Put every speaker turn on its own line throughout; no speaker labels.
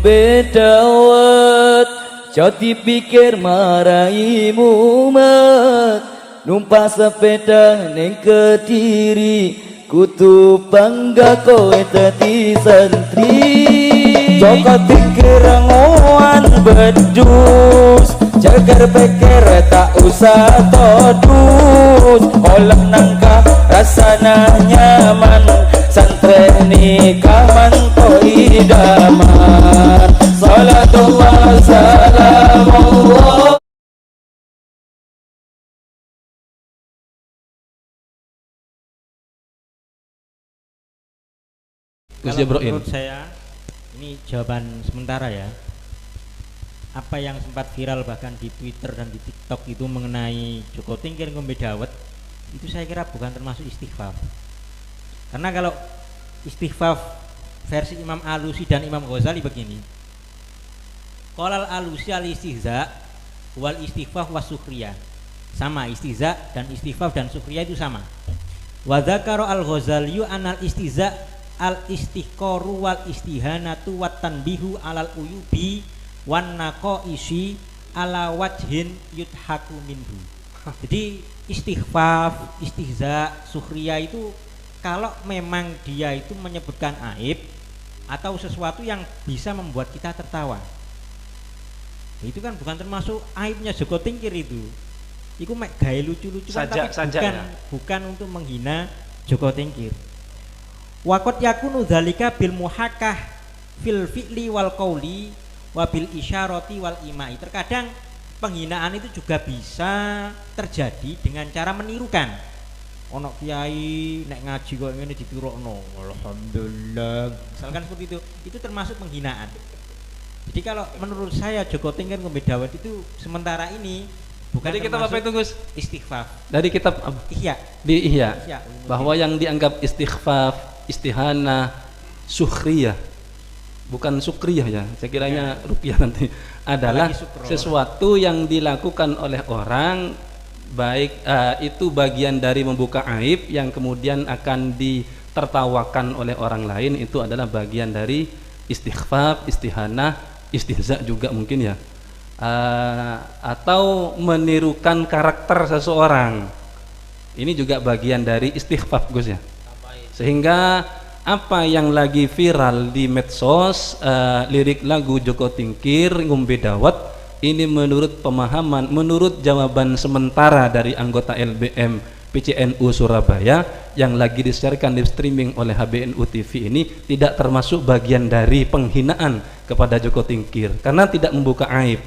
bedawat, jati pikir marai mumet, numpak sepeda neng Kediri, kutu bangga kowe dadi santri. Joko tingkir ngoan bedus, jagar pikir tak usah todus, oleh nangka rasana nyaman, santreni kaman to idaman. Salatullah salamullah.
Gus Jabroil.
Menurut saya ini jawaban sementara ya. Apa yang sempat viral bahkan di Twitter dan di TikTok itu mengenai Joko Tingkir ngombe dawet, itu saya kira bukan termasuk istighfar. Karena kalau istighfar versi Imam Alusi dan Imam Ghazali begini, qalal Alusi al istihza wal istighfar was sukhriyah. Sama, istihza dan istighfar dan sukhriyah itu sama. Wa dzakara al Ghazali anal istihza al istihqaru wal istihanatu wat tanbihu alal uyubi wan naqaisi ala wajhin yudhaku minhu. Jadi istighfar, istihza, sukhriyah itu kalau memang dia itu menyebutkan aib atau sesuatu yang bisa membuat kita tertawa, itu kan bukan termasuk aibnya Joko Tingkir itu. Itu mek gawe lucu-lucu tapi bukan untuk menghina Joko Tingkir. Waqat yakunu dzalika bil muhakkah fil fi'li wal qauli wa bil isyarati wal imai. Terkadang penghinaan itu juga bisa terjadi dengan cara menirukan. Ono kiai nek ngaji kok ngene ditirokno, alhamdulillah. Misalkan seperti itu termasuk penghinaan. Jadi kalau menurut saya Joko Tingkir ngombe dawet itu sementara ini bukan
dari kitab apa itu Gus?
Istighfar.
Dari kitab
Ihya.
Di Ihya. Bahwa yang dianggap istighfar, istihanah, sukhriyah, bukan sukriyah ya, saya kiranya rupiah nanti, adalah sesuatu yang dilakukan oleh orang, baik itu bagian dari membuka aib yang kemudian akan ditertawakan oleh orang lain, itu adalah bagian dari istighfar, istihanah, istihza juga mungkin ya, atau menirukan karakter seseorang, ini juga bagian dari istighfar Gus ya. Sehingga apa yang lagi viral di medsos, lirik lagu Joko Tingkir ngombe dawet, ini menurut pemahaman, menurut jawaban sementara dari anggota LBM PCNU Surabaya yang lagi disiarkan di streaming oleh HBNU TV, ini tidak termasuk bagian dari penghinaan kepada Joko Tingkir karena tidak membuka aib.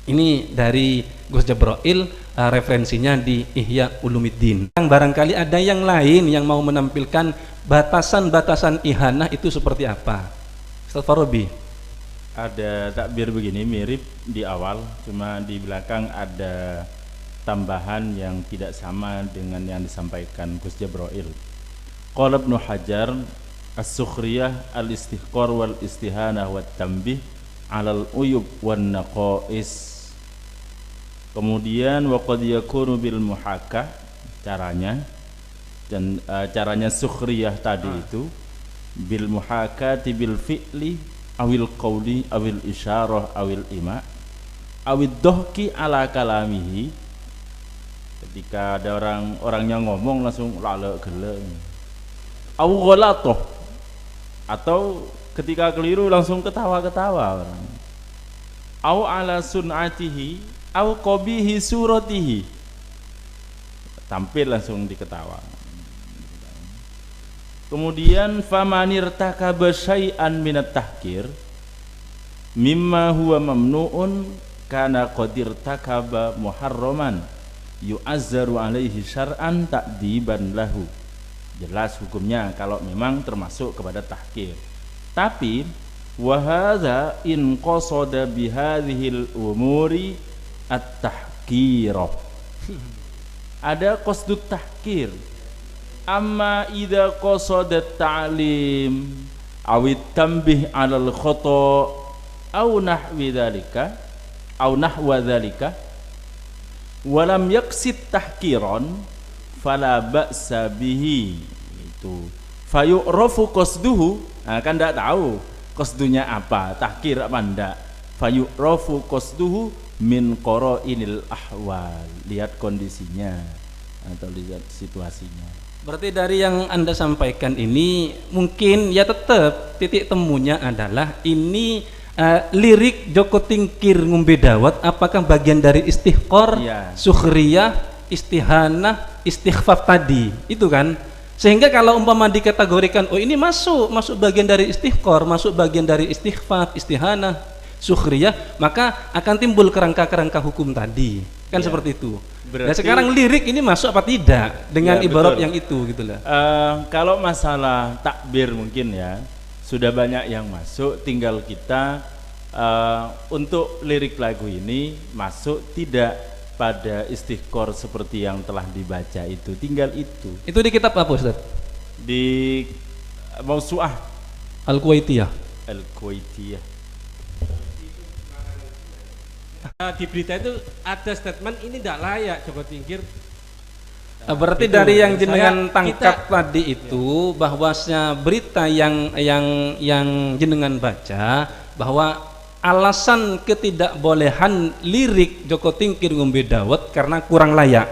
Ini dari Gus Jabroil, referensinya di Ihya Ulumuddin. Barangkali ada yang lain yang mau menampilkan batasan-batasan ihanah itu seperti apa? Ustaz Farabi.
Ada takbir begini mirip di awal, cuma di belakang ada tambahan yang tidak sama dengan yang disampaikan Gus Jabroil. Qala Ibnu Hajar as-sukhriyah al-istihqar wal istihanah wat tanbih 'alal uyub wan naqais. Kemudian waqad yakunu bil muhakkah, caranya dan caranya sukhriyah tadi itu bil muhakkati bil fi'li awil qawli awil isyarah awil ima awid dohki ala kalamihi. Ketika ada orangnya ngomong langsung lale gele, aw ghalatoh, atau ketika keliru langsung ketawa-ketawa orang, aw ala sun'atihi aw qabihi suratihi, tampil langsung diketawa. Kemudian famanir takaba syai'an minat tahkir mimma huwa mamnu'un kana qadir takaba muharraman yu'azzaru alaihi syar'an ta'diban lahu. Jelas hukumnya kalau memang termasuk kepada tahkir. Tapi wa hadza in qasada bihadhil umuri at-tahkirah, ada qasdut tahkir. Amma idza qasada ta'lim awit tanbih 'alal khata aw nahwi dzalika aw nahwa dzalika wa lam yaqsid tahkiran fala ba'sa bihi, itu fayu'rafu qasduhu. Nah, kan tidak tahu qasdunya apa, tahkir apa enggak. Fayu'rafu qasduhu min qara'inil ahwal, lihat kondisinya atau lihat situasinya.
Berarti dari yang Anda sampaikan ini mungkin ya tetap titik temunya adalah ini lirik Joko Tingkir ngombe dawet apakah bagian dari istihqor,
Ya.
sukhriyah, istihanah, istighfaf tadi itu kan, sehingga kalau umpama dikategorikan oh ini masuk bagian dari istihqor, masuk bagian dari istighfaf, istihanah, sukhriyah, maka akan timbul kerangka-kerangka hukum tadi kan
Ya.
seperti itu.
Berarti,
Nah sekarang lirik ini masuk apa tidak dengan
Ya,
ibarat
betul.
yang itu gitu lah.
Kalau masalah takbir mungkin ya sudah banyak yang masuk, tinggal kita untuk lirik lagu ini masuk tidak pada istihqor seperti yang telah dibaca itu, tinggal itu
Itu di kitab apa Ustaz?
di Mausu'ah
Al-Kuwaitiyah.
Al-Kuwaitiyah.
Di berita itu ada statement ini tidak layak Joko Tingkir.
Berarti
itu,
dari yang
saya-
jenengan tangkap
kita-
tadi itu bahwasanya berita yang jenengan baca bahwa alasan ketidakbolehan lirik Joko Tingkir ngombe dawet karena kurang layak.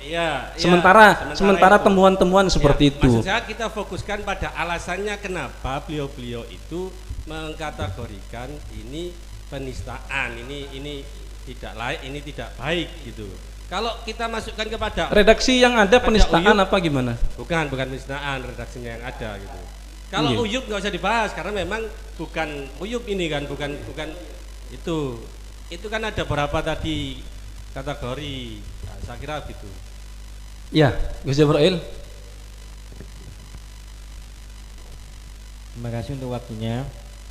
Iya,
Sementara
itu.
temuan-temuan seperti
Ya,
itu.
Maksud saya kita fokuskan pada alasannya kenapa beliau-beliau itu mengkategorikan ini penistaan, ini tidak layak, ini tidak baik gitu. Kalau kita masukkan kepada
Redaksi yang ada penistaan
uyup.
apa gimana?
bukan penistaan redaksinya yang ada gitu. Kalau
Iya.
uyup nggak usah dibahas karena memang bukan uyup ini kan, bukan itu. Itu kan ada berapa tadi kategori. Nah, saya kira gitu.
Ya, Gus Jabrail.
Terima kasih untuk waktunya.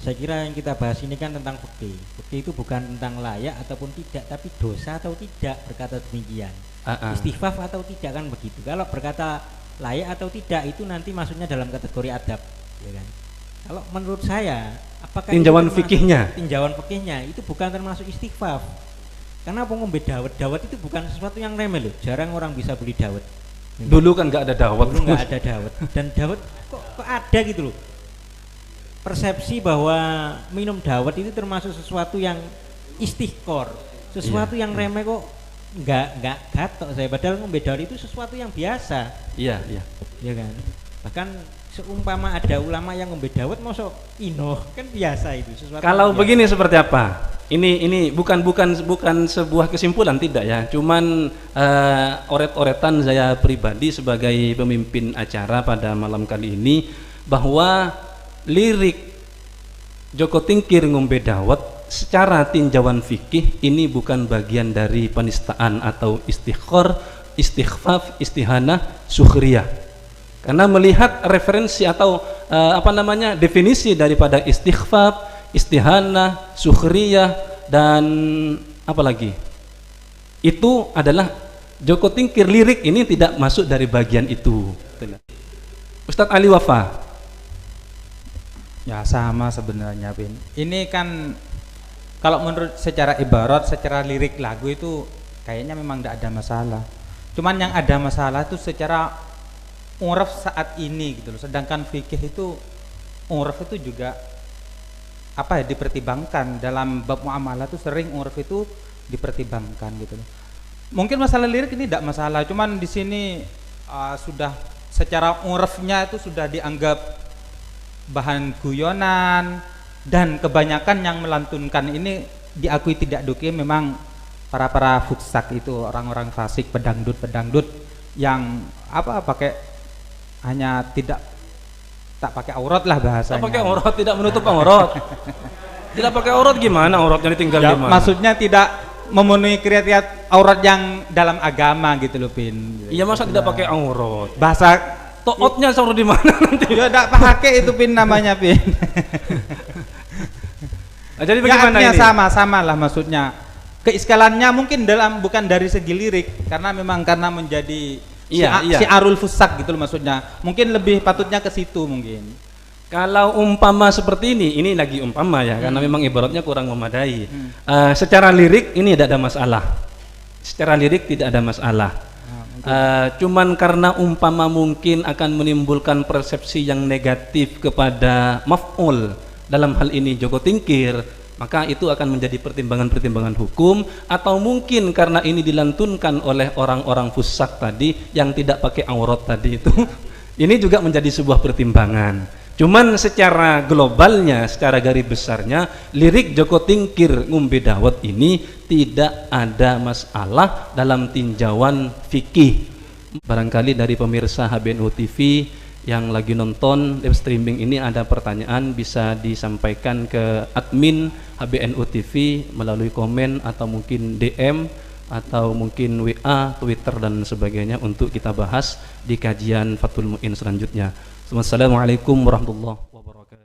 Saya kira yang kita bahas ini kan tentang fikih. Fikih itu bukan tentang layak ataupun tidak, tapi dosa atau tidak berkata demikian. Istighfaf atau tidak kan begitu. Kalau berkata layak atau tidak itu nanti masuknya dalam kategori adab, ya kan? Kalau menurut saya, apakah
Tinjauan
itu termasuk-
fikihnya?
Tinjauan fikihnya itu bukan termasuk istighfaf. Karena apa ngombe dawet? Dawet itu bukan sesuatu yang remeh loh. Jarang orang bisa beli dawet.
Dulu kan nggak ada dawet.
Dulu nggak ada dawet, dan dawet kok ada gitu loh. Persepsi bahwa minum dawet itu termasuk sesuatu yang istihqor, sesuatu yang remeh kok nggak gatok saya. Padahal ngombe dawet itu sesuatu yang biasa,
Iya, iya.
ya kan. Bahkan seumpama ada ulama yang ngombe dawet mosok ino kan biasa itu sesuatu.
Kalau
yang biasa.
begini seperti apa? Ini bukan sebuah kesimpulan tidak ya. Cuman oret-oretan saya pribadi sebagai pemimpin acara pada malam kali ini bahwa lirik Joko Tingkir ngombe dawet secara tinjauan fikih ini bukan bagian dari penistaan atau istihqor, istighfaf, istihanah, sukhriyah. Karena melihat referensi atau definisi daripada istighfaf, istihanah, sukhriyah dan apa lagi? Itu adalah Joko Tingkir lirik ini tidak masuk dari bagian itu. Ustadz Ali Wafa.
Ya sama sebenarnya Bin. Ini kan kalau menurut secara ibarat, secara lirik lagu itu kayaknya memang tidak ada masalah. Cuman yang ada masalah itu secara uraf saat ini gitu loh. Sedangkan fikih itu uraf itu juga dipertimbangkan dalam bab muamalah itu sering uraf itu dipertimbangkan gitu loh. Mungkin masalah lirik ini tidak masalah, cuman di sini sudah secara urafnya itu sudah dianggap bahan guyonan dan kebanyakan yang melantunkan ini diakui tidak doke memang para fuksak itu orang-orang fasik pedangdut yang pakai hanya tak pakai aurat lah bahasanya.
Tak pakai aurat, tidak menutup aurat. Tidak pakai aurat gimana auratnya ditinggal
Ya,
di mana?
maksudnya tidak memenuhi kriteria aurat yang dalam agama gitu loh Pin.
Iya masa tidak pakai aurat?
Bahasa
Tootnya saurat di mana nanti?
ya tidak pakai itu Pin namanya Pin.
Nah, jadi
Ya,
bagaimana
artinya
ini?
sama lah maksudnya. Keiskalannya mungkin bukan dari segi lirik karena menjadi
Iya.
syiarul fusak gitu loh maksudnya. Mungkin lebih patutnya ke situ mungkin.
Kalau umpama seperti ini lagi umpama ya, karena memang ibaratnya kurang memadai. Secara lirik ini tidak ada masalah. Secara lirik tidak ada masalah. Cuman karena umpama mungkin akan menimbulkan persepsi yang negatif kepada maf'ul dalam hal ini Joko Tingkir, maka itu akan menjadi pertimbangan-pertimbangan hukum, atau mungkin karena ini dilantunkan oleh orang-orang fusak tadi yang tidak pakai aurat tadi itu ini juga menjadi sebuah pertimbangan. Cuman secara globalnya, secara garis besarnya, lirik Joko Tingkir ngumbe dawet ini tidak ada masalah dalam tinjauan fikih. Barangkali dari pemirsa HBNU TV yang lagi nonton live streaming ini ada pertanyaan, bisa disampaikan ke admin HBNU TV melalui komen atau mungkin DM atau mungkin WA, Twitter dan sebagainya untuk kita bahas di kajian Fathul Mu'in selanjutnya. Wassalamualaikum warahmatullahi wabarakatuh.